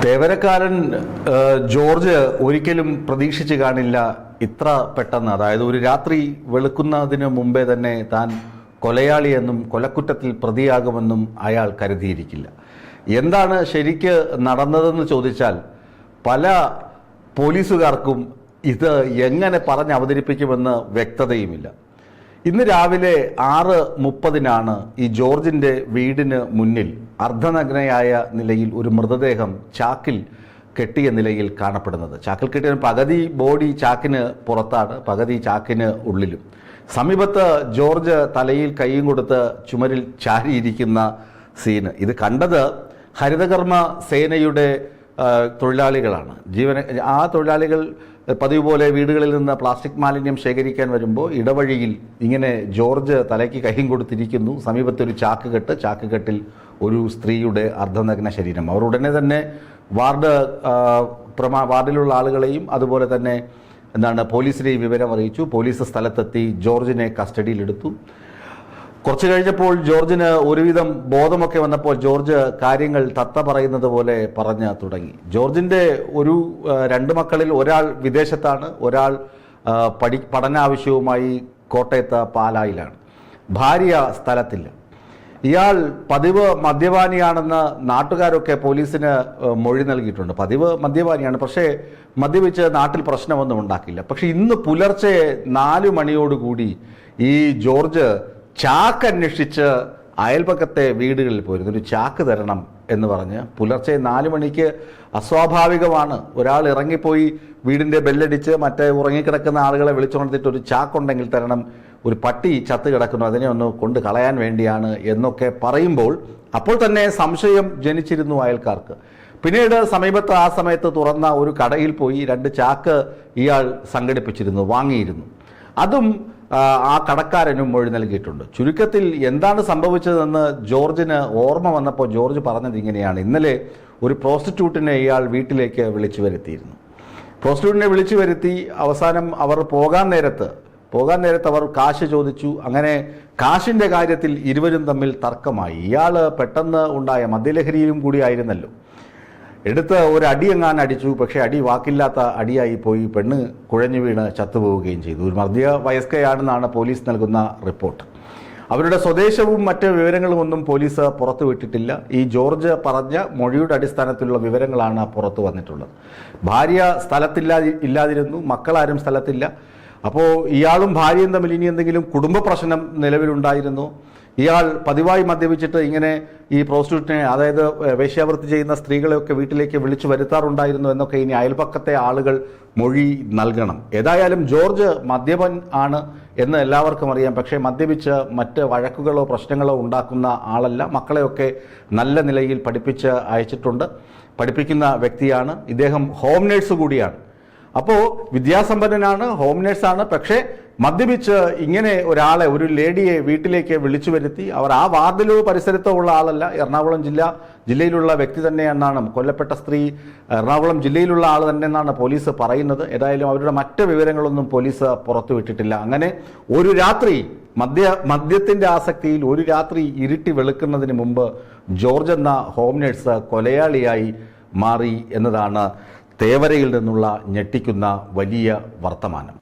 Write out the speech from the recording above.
തേവരക്കാരൻ George ഒരിക്കലും പ്രതീക്ഷിച്ച് കാണില്ല ഇത്ര പെട്ടെന്ന്. അതായത് ഒരു രാത്രി വെളുക്കുന്നതിന് മുമ്പേ തന്നെ താൻ കൊലയാളിയെന്നും കൊലക്കുറ്റത്തിൽ പ്രതിയാകുമെന്നും അയാൾ കരുതിയിരിക്കില്ല. എന്താണ് ശരിക്ക് നടന്നതെന്ന് ചോദിച്ചാൽ പല പോലീസുകാർക്കും ഇത് എങ്ങനെ പറഞ്ഞ് അവതരിപ്പിക്കുമെന്ന് വ്യക്തതയുമില്ല. ഇന്ന് രാവിലെ 6:30 ഈ ജോർജിൻ്റെ വീടിന് മുന്നിൽ അർദ്ധനഗ്നയായ നിലയിൽ ഒരു മൃതദേഹം ചാക്കിൽ കെട്ടിയ നിലയിൽ കാണപ്പെടുന്നത്. ചാക്കിൽ കെട്ടിയ പകുതി ബോഡി ചാക്കിന് പുറത്താണ്, പകുതി ചാക്കിന് ഉള്ളിലും. സമീപത്ത് ജോർജ് തലയിൽ കൈയും കൊടുത്ത് ചുമരിൽ ചാരിയിരിക്കുന്ന സീന്. ഇത് കണ്ടത് ഹരിതകർമ്മ സേനയുടെ തൊഴിലാളികളാണ്. ആ തൊഴിലാളികൾ പതിവ് പോലെ വീടുകളിൽ നിന്ന് പ്ലാസ്റ്റിക് മാലിന്യം ശേഖരിക്കാൻ വരുമ്പോൾ ഇടവഴിയിൽ ഇങ്ങനെ ജോർജ് തലയ്ക്ക് കൈയും കൊടുത്തിരിക്കുന്നു. സമീപത്തൊരു ചാക്കുകെട്ടിൽ ഒരു സ്ത്രീയുടെ അർദ്ധനഗ്ന ശരീരം. അവർ ഉടനെ തന്നെ വാർഡിലുള്ള ആളുകളെയും അതുപോലെ തന്നെ പോലീസിനെയും വിവരം അറിയിച്ചു. പോലീസ് സ്ഥലത്തെത്തി ജോർജിനെ കസ്റ്റഡിയിലെടുത്തു. കുറച്ച് കഴിഞ്ഞപ്പോൾ ജോർജിന് ഒരുവിധം ബോധമൊക്കെ വന്നപ്പോൾ ജോർജ് കാര്യങ്ങൾ തത്ത പറയുന്നത് പോലെ പറഞ്ഞു തുടങ്ങി. ജോർജിൻ്റെ രണ്ട് മക്കളിൽ ഒരാൾ വിദേശത്താണ്, ഒരാൾ പഠനാവശ്യവുമായി കോട്ടയത്ത് പാലായിലാണ്. ഭാര്യ സ്ഥലത്തില്ല. ഇയാൾ പതിവ് മദ്യപാനിയാണെന്ന് നാട്ടുകാരൊക്കെ പോലീസിന് മൊഴി നൽകിയിട്ടുണ്ട്. പതിവ് മദ്യപാനിയാണ്, പക്ഷേ മദ്യപിച്ച് നാട്ടിൽ പ്രശ്നമൊന്നും ഉണ്ടാക്കില്ല. പക്ഷെ ഇന്ന് പുലർച്ചെ 4 മണിയോടുകൂടി ഈ ജോർജ് ചാക്ക് അന്വേഷിച്ച് അയൽപക്കത്തെ വീടുകളിൽ പോയിരുന്നു. ഒരു ചാക്ക് തരണം എന്ന് പറഞ്ഞ് പുലർച്ചെ 4 മണിക്ക് അസ്വാഭാവികമാണ്. ഒരാൾ ഇറങ്ങിപ്പോയി വീടിൻ്റെ ബെല്ലടിച്ച് മറ്റേ ഉറങ്ങിക്കിടക്കുന്ന ആളുകളെ വിളിച്ചുകൊണ്ടിട്ട് ഒരു ചാക്കുണ്ടെങ്കിൽ തരണം, ഒരു പട്ടി ചത്ത് കിടക്കുന്നു, അതിനെ ഒന്ന് കൊണ്ട് കളയാൻ വേണ്ടിയാണ് എന്നൊക്കെ പറയുമ്പോൾ അപ്പോൾ തന്നെ സംശയം ജനിച്ചിരുന്നു അയൽക്കാർക്ക്. പിന്നീട് സമീപത്ത് ആ സമയത്ത് തുറന്ന ഒരു കടയിൽ പോയി 2 ചാക്ക് ഇയാൾ സംഘടിപ്പിച്ചിരുന്നു, വാങ്ങിയിരുന്നു. അതും ആ കടക്കാരനും മൊഴി നൽകിയിട്ടുണ്ട്. ചുരുക്കത്തിൽ എന്താണ് സംഭവിച്ചതെന്ന് ജോർജിന് ഓർമ്മ വന്നപ്പോൾ ജോർജ് പറഞ്ഞത് ഇങ്ങനെയാണ്. ഇന്നലെ ഒരു പ്രോസ്റ്റിറ്റ്യൂട്ടിനെ ഇയാൾ വീട്ടിലേക്ക് വിളിച്ചു വരുത്തിയിരുന്നു. പ്രോസ്റ്റിറ്റ്യൂട്ടിനെ വിളിച്ചു വരുത്തി അവസാനം അവർ പോകാൻ നേരത്ത് അവർ കാശ് ചോദിച്ചു. അങ്ങനെ കാശിൻ്റെ കാര്യത്തിൽ ഇരുവരും തമ്മിൽ തർക്കമായി. ഇയാൾ പെട്ടെന്ന് ഉണ്ടായ മദ്യലഹരിയിലും കൂടി ആയിരുന്നല്ലോ. എടുത്ത് ഒരു അടിയെങ്ങാൻ അടിച്ചു. പക്ഷേ അടി വാക്കില്ലാത്ത അടിയായി പോയി. പെണ്ണ് കുഴഞ്ഞു വീണ് ചത്തുപോവുകയും ചെയ്തു. ഒരു മധ്യവയസ്കയാണെന്നാണ് പോലീസ് നൽകുന്ന റിപ്പോർട്ട്. അവരുടെ സ്വദേശവും മറ്റ് വിവരങ്ങളും ഒന്നും പോലീസ് പുറത്തുവിട്ടിട്ടില്ല. ഈ ജോർജ് പറഞ്ഞ മൊഴിയുടെ അടിസ്ഥാനത്തിലുള്ള വിവരങ്ങളാണ് പുറത്തു വന്നിട്ടുള്ളത്. ഭാര്യ ഇല്ലാതിരുന്നു, മക്കളാരും സ്ഥലത്തില്ല. അപ്പോൾ ഇയാളും ഭാര്യയും തമ്മിൽ ഇനി എന്തെങ്കിലും കുടുംബ പ്രശ്നം നിലവിലുണ്ടായിരുന്നു. ഇയാൾ പതിവായി മദ്യപിച്ചിട്ട് ഇങ്ങനെ ഈ പ്രോസ്റ്റിറ്റ്യൂട്ടിനെ, അതായത് വേശ്യാവൃത്തി ചെയ്യുന്ന സ്ത്രീകളെയൊക്കെ വീട്ടിലേക്ക് വിളിച്ചു വരുത്താറുണ്ടായിരുന്നു എന്നൊക്കെ ഇനി അയൽപക്കത്തെ ആളുകൾ മൊഴി നൽകണം. ഏതായാലും ജോർജ് മദ്യപൻ ആണ് എന്ന് എല്ലാവർക്കും അറിയാം. പക്ഷേ മദ്യപിച്ച് മറ്റ് വഴക്കുകളോ പ്രശ്നങ്ങളോ ഉണ്ടാക്കുന്ന ആളല്ല. മക്കളെയൊക്കെ നല്ല നിലയിൽ പഠിപ്പിച്ച് അയച്ചിട്ടുണ്ട്. പഠിപ്പിക്കുന്ന വ്യക്തിയാണ്. ഇദ്ദേഹം ഹോം നേഴ്സ് കൂടിയാണ്. അപ്പോൾ വിദ്യാസമ്പന്നനാണ്, ഹോം നേഴ്സാണ്. പക്ഷേ മദ്യപിച്ച് ഇങ്ങനെ ഒരു ലേഡിയെ വീട്ടിലേക്ക് വിളിച്ചു വരുത്തി. അവർ ആ വാർഡിലോ പരിസരത്തോ ഉള്ള ആളല്ല, എറണാകുളം ജില്ലയിലുള്ള വ്യക്തി തന്നെയെന്നാണ്. കൊല്ലപ്പെട്ട സ്ത്രീ എറണാകുളം ജില്ലയിലുള്ള ആൾ തന്നെയെന്നാണ് പോലീസ് പറയുന്നത്. ഏതായാലും അവരുടെ മറ്റ് വിവരങ്ങളൊന്നും പോലീസ് പുറത്തുവിട്ടിട്ടില്ല. അങ്ങനെ ഒരു രാത്രി മദ്യത്തിൻ്റെ ആസക്തിയിൽ ഒരു രാത്രി ഇരുട്ടി വെളുക്കുന്നതിന് മുമ്പ് ജോർജ് എന്ന ഹോം നേഴ്സ് കൊലയാളിയായി മാറി എന്നതാണ് തേവരയിൽ നിന്നുള്ള ഞെട്ടിക്കുന്ന വലിയ വർത്തമാനം.